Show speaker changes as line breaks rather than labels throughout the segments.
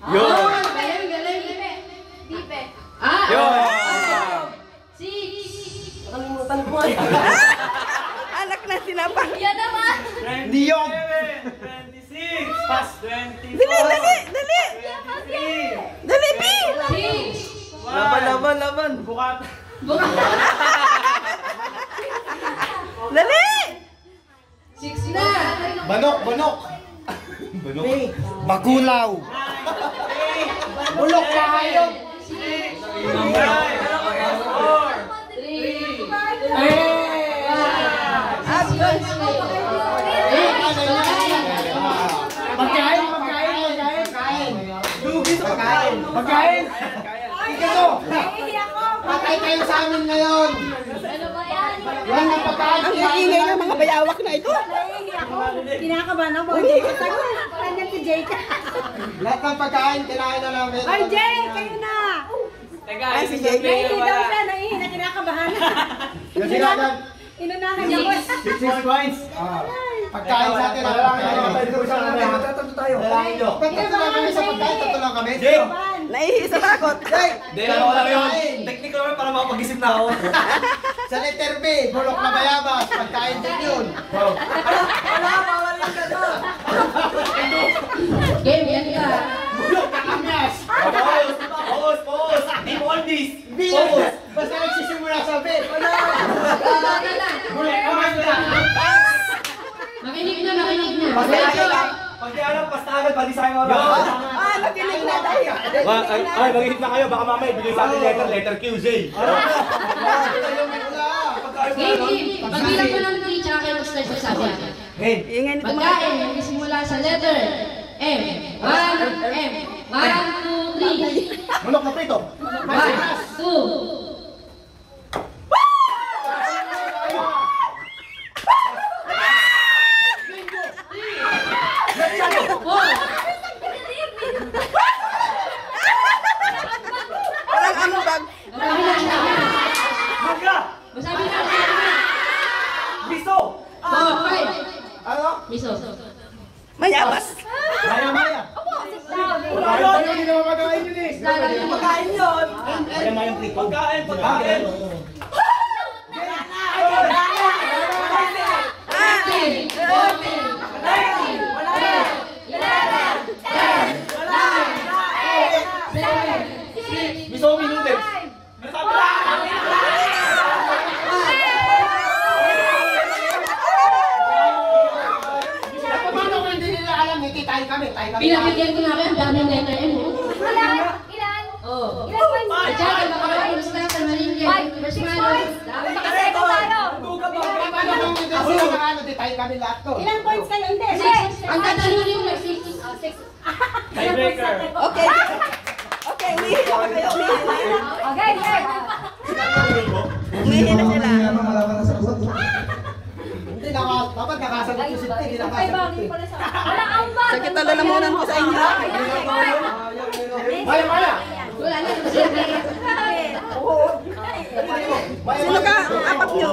Yo!
Galing, galing. Dipe.
Yo!
6.
Nakalimutan ko.
Anak na sinapang.
Yan naman.
Niyong!
26. Pas 24.
Dali, dali, dali. Dali, Pi.
6.
Laban, laban, laban!
Bukat.
Dali.
6 na.
Banok, banok! Banok? Bakulaw!
Bulok na kayo. 'Pagkain. Dugi sa pagkain. Pagkain. Ika to. Patay kayo sa amin ngayon.
Ano ba yan?
Yan ang pagkain.
Ang ingay ng mga bayawak na ito.
Kinakabahan ako. Umiikot ako. Nandiyan si Jake.
Lahat ng pagkain, kinain na namin.
Ay, Jake! Kayo na!
Ay, si Jake.
Nahihi daw siya. Nahihi na kinakabahan.
Kasi natin,
Inunahan niya ko.
6 points. Pagkain sa atin. Magtatanto tayo. Magtatanto lang kami sa pagkain. Tatlo lang kami.
Naihi sa takot.
Hindi, ano lang yun? Technique ko naman para makapag-isip na ako.
Sa letter B, bulok na bayabas. Pagkain din yun.
Game, yan ka.
Bulok na kamyas.
Pause! Pause! Team oldies!
Pause. Basta nagsisimula sa B. Bulok na kamyas.
Makinig na, makinig na.
Pag di alam, basta agad, pati sa akin mga
Ay, makinig na tayo.
Ay, mag-hit na kayo. Baka mamaya, bigay sa atin letter Q, J.
Game, game. Pagbilang ko ng 3, tsaka kayo mag-start sa sabi.
Ingay nito mga.
Pagkain, nagsimula sa letter M. 1, M. 1, 2, 3.
Bulok na prito.
1, 2.
Walang ambag.
Mangga!
Masabi na.
Biso!
4, 5.
Ano?
Miso.
Mayabas.
Maya.
Wala yun!
Hindi naman magain yun eh.
Pagkain yun.
Mayang prito. Pagkain, pagkain! Miso, minutes!
Paano kung hindi nila alam, hindi tayo kami.
Pinapigyan ko na kayo, ang daming letter M.
Ilan?
Oh.
Ilan points?
At saka, makakapagulus na sa Maringan. First man.
Makaseko tayo.
Paano kung hindi sila nakano, di tayo kami lahat to.
Ilang points kayo? Hindi.
Ang tatalunin mo, 6.
Tiebreaker.
Okay. Okay, umihi na kayo. Umihi na.
Okay, okay.
Umihi na sila.
Hindi dapat nakasagot yung sinti, hindi nakasagot eh.
Wala ang bag.
Sakit na lalamunan ko sa inyo.
Maya!
Wala na.
Sino ka apat nyo?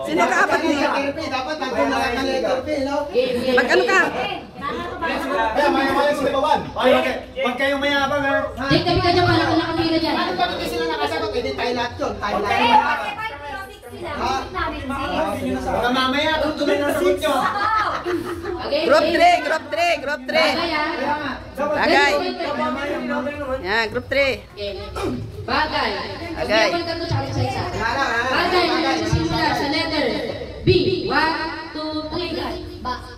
Sino ka apat nyo?
Letter P, dapat nandun lang ang letter P, no?
Mag ano ka?
Kaya maya sila bawan. Pag kayong mayabang ha.
Jake, tabi ka dyan, wala ka nakapila dyan.
Ano ba hindi sila nakasagot? Hindi tayo lahat yun. Tayo lahat
Okay,
yun.
okay, 5 namin.
Baka mamaya, tutuloy na sagot nyo.
Okay,
Group
okay.
3, group 3, group 3.
Bagay, ah.
Bagay. Yan, group 3.
Okay. Bagay.
Bagay.
Pagbilang ko ng 3, tsaka sa isa. Bagay, nagsisimula sa letter B. 1, 2, 3.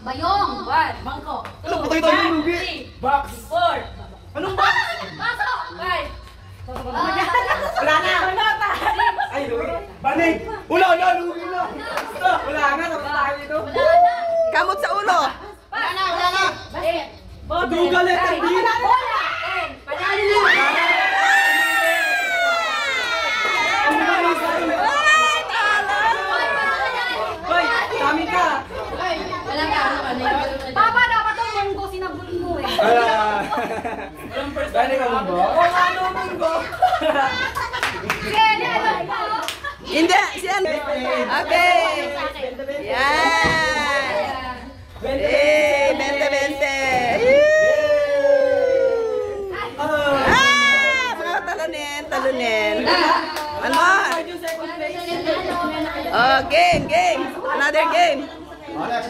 Bayong. 1. Bangko. 2, 3.
Box!
4. Anong box? Baso. 5.
Wala na.
Ay, banig! Wala na! Lugi na! Wala na! Nakatayo dito!
Kamot sa ulo.
Wala na!
Duga letter B!
Panalo na.
Hoy! Dami ka!
Wala ka.
Papa, dapat ang munggo sinabuli mo eh.
Dali ka mo ba?
Ano munggo? Kaya alam ko.
Hindi, siyan. Okay. Yan. Eh, 20-20.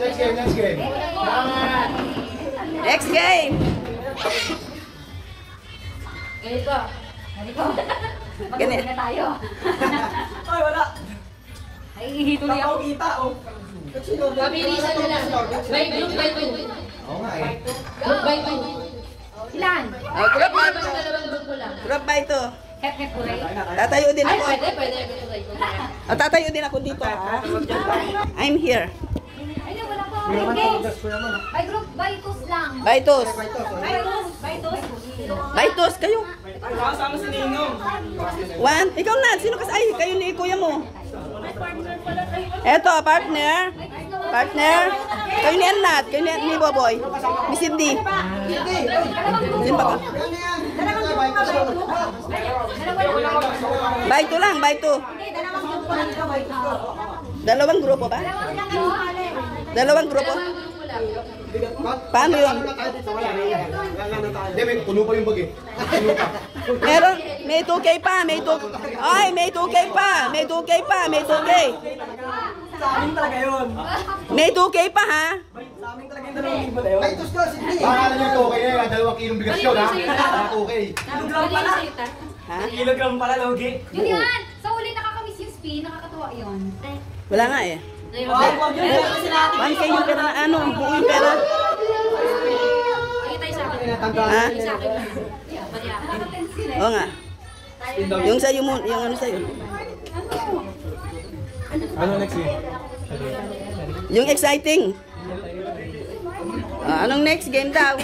next game, next game.
Next game.
Ganito.
Ganito.
Na tayo.
Ay, wala.
Ay, hihituloy ako.
Kita, oh.
Mabilisan na lang. By group by two.
Oo nga eh.
Group by two. Ilan?
Group by
Basta dalawang grupo lang.
Group by two.
Hep-hep kuray.
Tatayo din
Ay,
ako.
pwede.
Tatayo din ako dito, ha? I'm here.
Ay, wala pa. By group, by twos lang.
By twos.
By twos. By twos.
By twos, kayo.
Kasama si Ninong.
One. Ikaw na. Sino kasi? Ay, kayo ni kuya mo. Eto, partner. Partner. Kayo ni Annat. Kayo ni Boboy. Miss Cindy. Sino ba ka? By two lang, by two. Dalawang grupo ba? Dalawang grupo? Paano yun?
Hindi, may puno pa yung bag eh.
Meron, may 2K pa, may 2K. Ay, may 2K pa, may 2K pa, may 2K.
Sa amin talaga yun.
May 2K pa, ha?
Sa amin talaga yung 2,000 na yun.
Ay, tos ka, Cindy. Baka na yung okay na yun. 2 kilong bigas yun, ha? Okay.
Kilogram pala.
Ha?
Kilogram pala, Logi.
Yun yan! Sa uli nakakamiss yung spin, nakakatuwa yun.
Wala nga eh.
Wag yun. Kasi natin.
1K yung pera na ano, buo yung pera.
Ay, tayo sa akin.
Ha?
Sa akin. Bali ako.
Oo nga. Yung sa'yo mo, yung ano sa'yo.
Ano next game?
Yung exciting. Anong next game daw?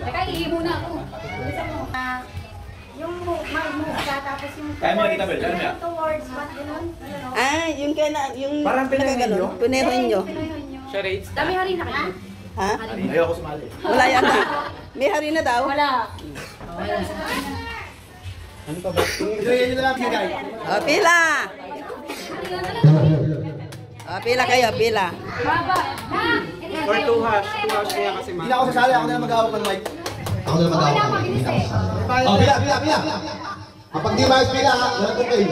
Teka, ihi muna ako.
Yung move tapos yung
Kaya mo nakita, Bel? Kaya mo yan?
towards what ganun?
Yung kaya yung
Parang pinahin nyo?
Pinahin nyo.
Charades.
Dami hari na kayo.
Ha?
Ayoko sumali.
Wala yata. May hari na daw.
Wala.
Ano pa ba?
Ilagay nyo na lang, guys.
Pila. Pila kayo, pila.
Baba.
Or 2 hash. 2 hash kaya kasi
Hindi na ako sasali, ako na lang mag-awak ng mic. Ako na lang mag-awak. Oh, pila. Kapag di maayos pila, wala ko kayo.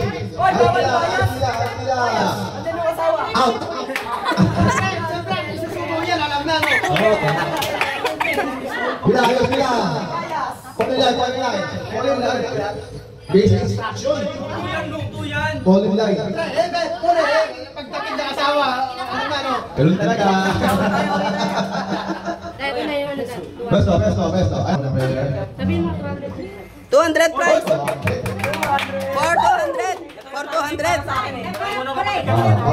Pila. Out. Susubo yan, alam na, no? Pila. Pagkilay. Basic instruction. Falling line. Pagtapid na asawa, ano na, no? Ganun talaga.
Ito na yung ulit.
Besto. Ano na, player?
Sabihin mo,
200 price. For 200.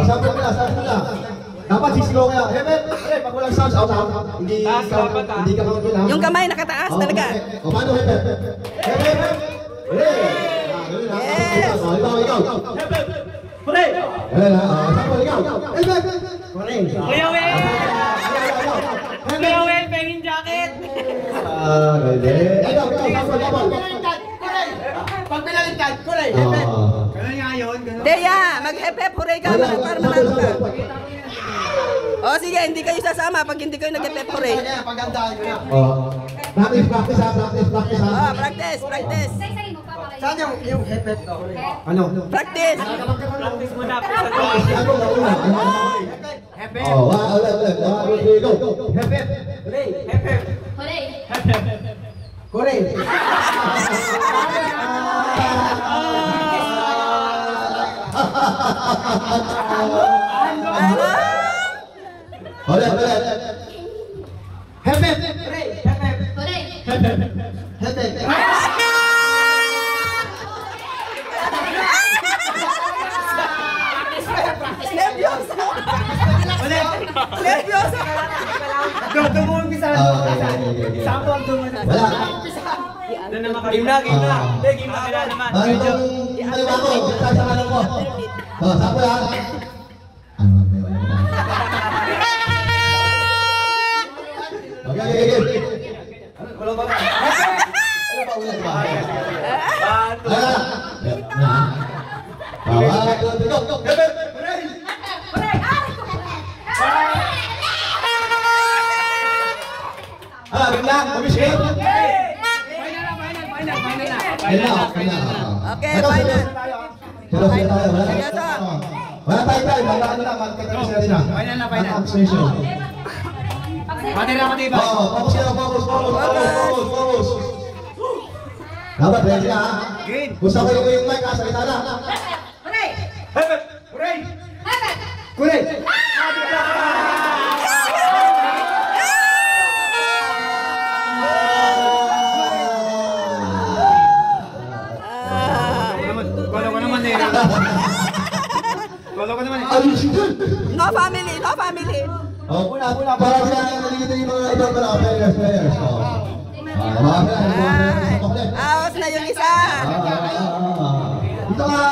Sabi ko na. Dapat sisigaw kaya. Pag walang sounds, out. Hindi ka count lang.
Yung kamay nakataas talaga.
Paano, Hepe? Ikaw.
Huli! Kuya Will, pengen jacket!
Pag pinalintad, kulay. Ganun nga yun.
Deya, mag-hep-hep, hooray ka para manalo ka. O sige, hindi kayo sasama pag hindi kayo nag-hep-hep, hooray.
Pagandaan ko na. Practice.
Practice.
Say-say mo, papalay.
Saan yung hepet? Ano?
Practice.
Practice mo na po sa
Hepet. Oh, ulit. 1, 2, 3, go. Hepet.
Hooray.
Kulay. Ulit. Hepet.
Hooray.
Hepet.
Nervyoso.
Doon mo umpisa. Sample doon mo na.
Wala.
Doon naman kami. Game na. Game na kaya naman.
Ano yung maliwa ko? Sa kanan ko. Sample ha? Okay.
Wala ba?
Ano ba ulit ba?
Okay, final.
Seryoso tayo.
Seryoso.
Wala tayo. Magkano na, magkakaroon sila na.
Final na, final.
Abstention.
Matira, matibay.
Oo, focus sila, focus. Dapat, ready na ha?
Green.
Gusto ko yung mic ha, salita na.
Hooray!
Hepep. Hooray.
Hepep!
Kulay.
Wala ko naman eh. Wala ko naman eh.
Ayos yun.
No family, no family.
Oh, muna. Para sila nalilito yung mga ibang players.
Awas na yung isa.
Ito nga,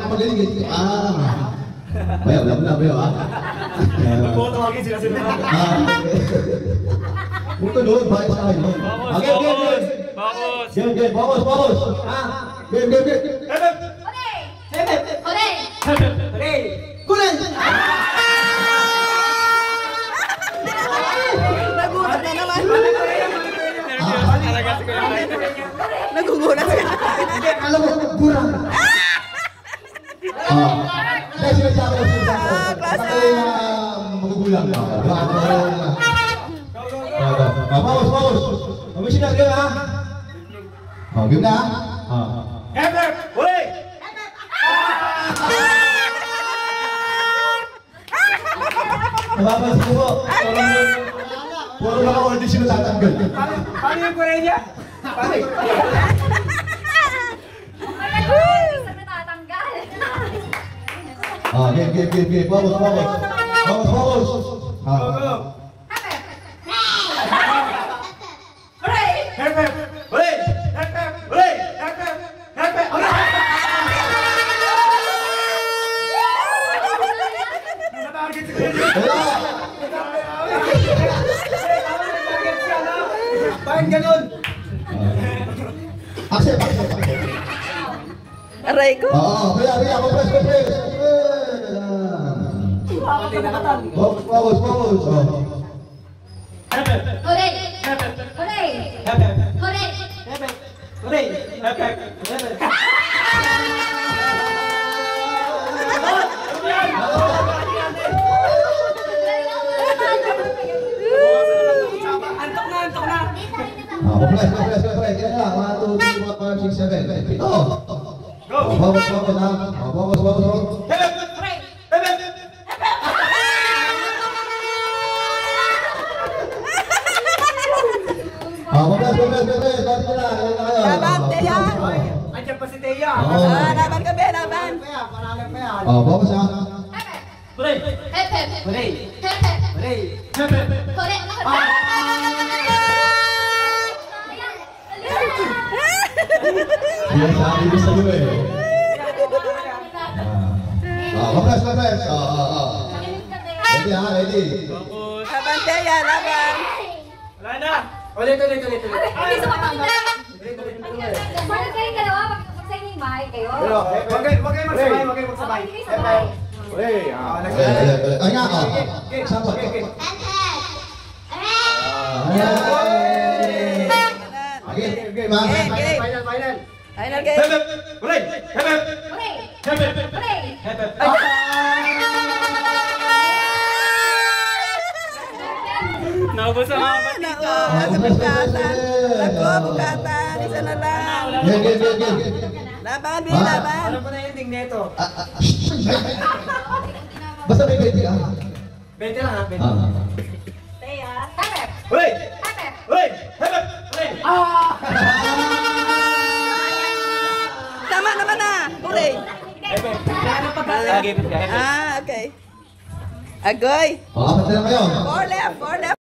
magaling ito. Bayo, bayo ha.
Tawagin sila.
Punto doon, bayo sa akin. Game, focus. Game.
Hepep.
Hooray!
Hooray.
Kulay!
Nagulat na naman. Nagugulat sila.
Alam mo, kurang. Sinasabi ko. Magugulang ka. Focus. Mamisin na, game ha? Game na ha?
Hepep. Hooray.
Nababansin mo. Puro lang ako audition na tatanggal.
Paano yung Hooray niya? Paano?
Game. Focus.
Hooray!
Hepep. Hooray. Hepep. Hooray. Hepep. Hepep. Hooray. Natatarget si Kuya Jun. Bakit ganun?
Accept.
Aray ko.
Kaya, compress. Focus.
Hepep.
Hooray!
Hepep.
Hooray!
Hepep.
Hooray!
Hepep. Hooray. Hepep. Hepep. Antok na.
Compress. Kaya na, 1, 2, 3, 4, 5, 6, 7. Ito.
Go.
Focus ha. Focus.
Hepep.
Hooray!
Hepep.
Compress.
Laban, Teya.
Andiyan pa si Teya.
Laban kami, laban.
Focus ha.
Hooray.
Hep!
Hooray.
Hep!
Hooray. Hepep.
Hooray!
Yan sabi ko sa'yo eh. Compress. Ready ha, ready.
Laban, Teya, laban.
Wala na. Ulit.
Hindi sumakamit! Bakit kayong dalawa? Pag sa inyo yung bahay kayo?
Wag kayo magsabay.
Hindi sabay.
Ay nga, Saan ba? Game ha.
Game.
Final.
Final game.
Hepep. Hooray. Hepep.
Hooray!
Hepep.
Hooray!
Hepep. Naubos ang mga ba't.
Sa bukatan. Bukatan. Isa na lang.
Game.
Laban, Bin, laban.
Ano pa na ending nito?
Basta may 20 ka.
20 lang ha. 20.
Hep!
Hooray.
Hep!
Hooray. Hepep. Hooray.
Tama naman na. Hooray.
Game.
Okay. Agoy.
Apat na lang kayo.
4 left.